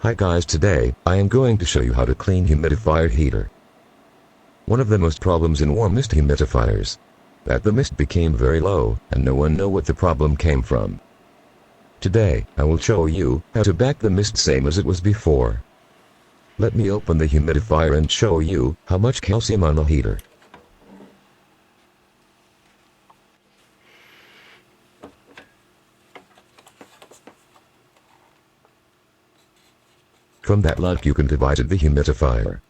Hi guys, today I am going to show you how to clean humidifier heater. One of the most problems in warm mist humidifiers that the mist became very low and no one know what the problem came from. Today I will show you how to back the mist same as it was before. Let me open the humidifier and show you how much calcium on the heater. From that lot you can divide the humidifier.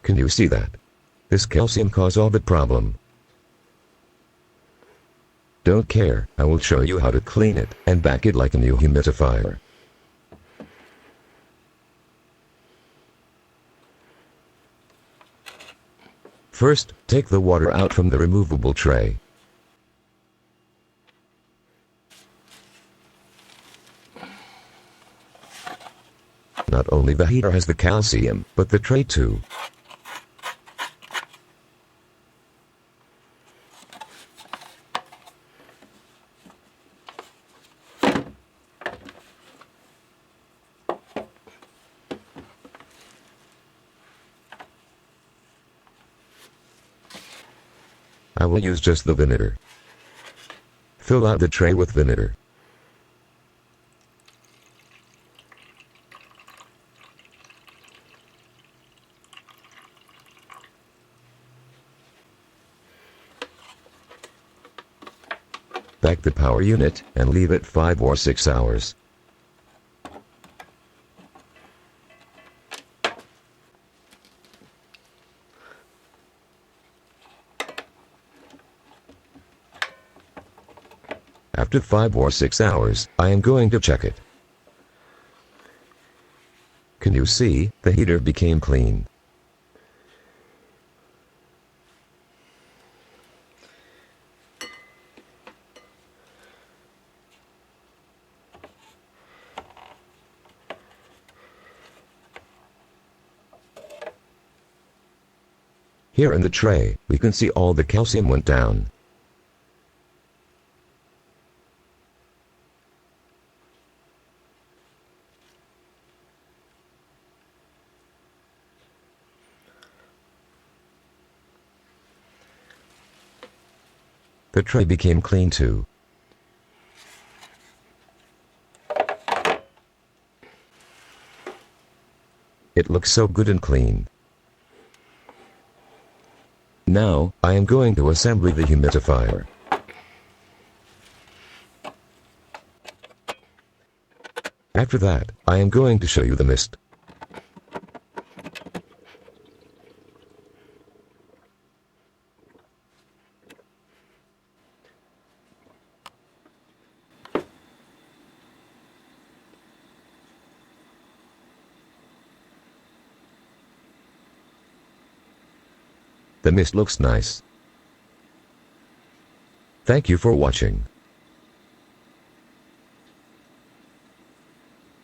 Can you see that? This calcium caused all the problem. Don't care, I will show you how to clean it and back it like a new humidifier. First, take the water out from the removable tray. Not only the heater has the calcium, but the tray too. I will use just the vinegar. Fill out the tray with vinegar. Back the power unit and leave it 5 or 6 hours. After 5 or 6 hours, I am going to check it. Can you see, the heater became clean. Here in the tray, we can see all the calcium went down. The tray became clean too. It looks so good and clean. Now, I am going to assemble the humidifier. After that, I am going to show you the mist. The mist looks nice. Thank you for watching.